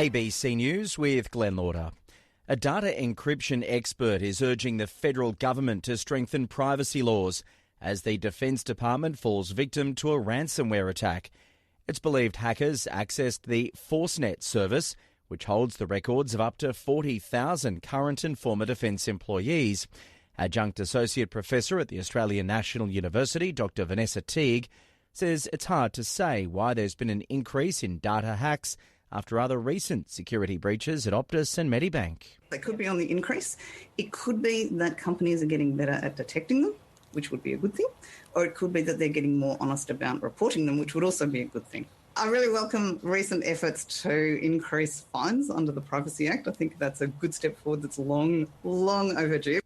ABC News with Glenn Lauder. A data encryption expert is urging the federal government to strengthen privacy laws as the Defence Department falls victim to a ransomware attack. It's believed hackers accessed the ForceNet service, which holds the records of up to 40,000 current and former Defence employees. Adjunct Associate Professor at the Australian National University, Dr Vanessa Teague, says it's hard to say why there's been an increase in data hacks after other recent security breaches at Optus and Medibank. They could be on the increase. It could be that companies are getting better at detecting them, which would be a good thing, or it could be that they're getting more honest about reporting them, which would also be a good thing. I really welcome recent efforts to increase fines under the Privacy Act. I think that's a good step forward that's long overdue.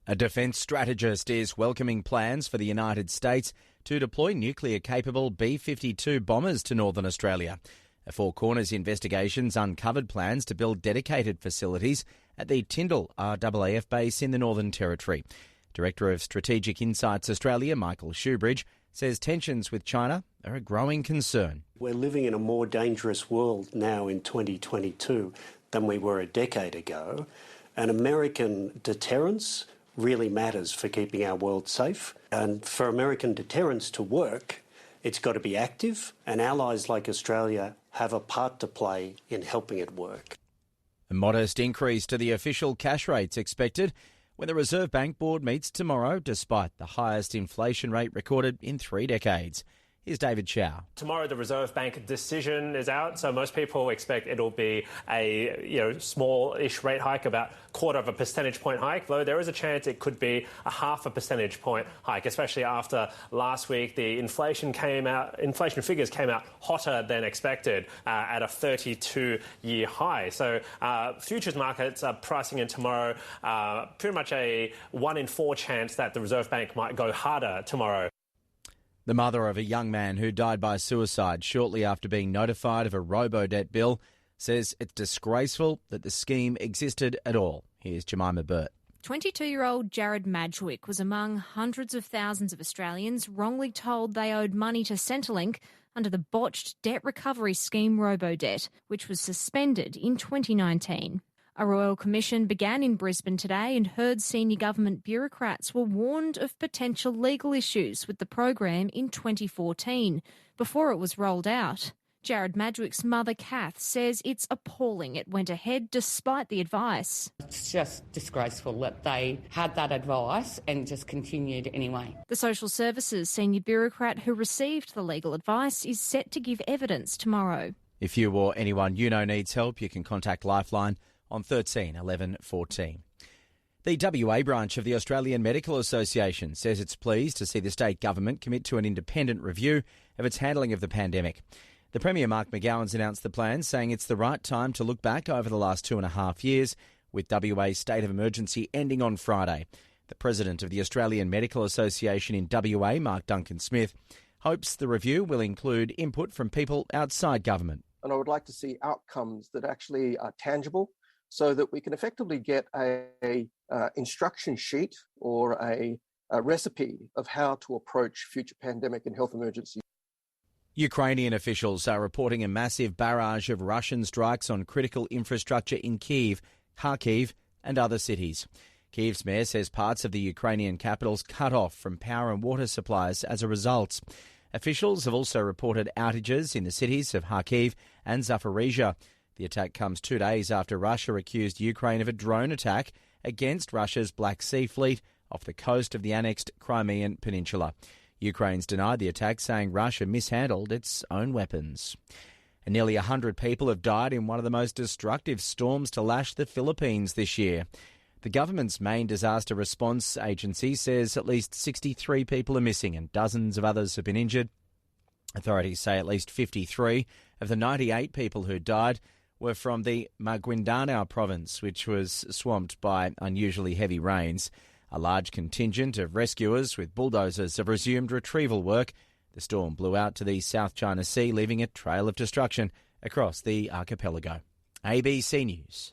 A defence strategist is welcoming plans for the United States to deploy nuclear-capable B-52 bombers to northern Australia. A Four Corners investigations uncovered plans to build dedicated facilities at the Tyndall RAAF base in the Northern Territory. Director of Strategic Insights Australia, Michael Shoebridge, says tensions with China are a growing concern. We're living in a more dangerous world now in 2022 than we were a decade ago, and American deterrence really matters for keeping our world safe. And for American deterrence to work, it's got to be active, and allies like Australia have a part to play in helping it work. A modest increase to the official cash rates expected when the Reserve Bank Board meets tomorrow, despite the highest inflation rate recorded in 3 decades. Here's David Chow. Tomorrow the Reserve Bank decision is out, so most people expect it'll be a small-ish rate hike, about 1/4 percentage point hike, though there is a chance it could be a 1/2 percentage point hike, especially after last week the inflation figures came out hotter than expected at a 32-year high. So futures markets are pricing in tomorrow pretty much a 1 in 4 chance that the Reserve Bank might go harder tomorrow. The mother of a young man who died by suicide shortly after being notified of a robo-debt bill says it's disgraceful that the scheme existed at all. Here's Jemima Burt. 22-year-old Jared Madgwick was among hundreds of thousands of Australians wrongly told they owed money to Centrelink under the botched debt recovery scheme robo-debt, which was suspended in 2019. A royal commission began in Brisbane today and heard senior government bureaucrats were warned of potential legal issues with the program in 2014, before it was rolled out. Jared Madgwick's mother, Kath, says it's appalling it went ahead despite the advice. It's just disgraceful that they had that advice and just continued anyway. The social services senior bureaucrat who received the legal advice is set to give evidence tomorrow. If you or anyone you know needs help, you can contact Lifeline on 13 11 14. The WA branch of the Australian Medical Association says it's pleased to see the state government commit to an independent review of its handling of the pandemic. The Premier Mark McGowan's announced the plan, saying it's the right time to look back over the last 2.5 years, with WA's state of emergency ending on Friday. The President of the Australian Medical Association in WA, Mark Duncan-Smith, hopes the review will include input from people outside government. And I would like to see outcomes that actually are tangible, so that we can effectively get a instruction sheet or a recipe of how to approach future pandemic and health emergencies. Ukrainian officials are reporting a massive barrage of Russian strikes on critical infrastructure in Kyiv, Kharkiv and other cities. Kyiv's mayor says parts of the Ukrainian capital's cut off from power and water supplies as a result. Officials have also reported outages in the cities of Kharkiv and Zaporizhzhia. The attack comes 2 days after Russia accused Ukraine of a drone attack against Russia's Black Sea fleet off the coast of the annexed Crimean Peninsula. Ukraine's denied the attack, saying Russia mishandled its own weapons. And nearly 100 people have died in one of the most destructive storms to lash the Philippines this year. The government's main disaster response agency says at least 63 people are missing and dozens of others have been injured. Authorities say at least 53 of the 98 people who died were from the Maguindanao province, which was swamped by unusually heavy rains. A large contingent of rescuers with bulldozers have resumed retrieval work. The storm blew out to the South China Sea, leaving a trail of destruction across the archipelago. ABC News.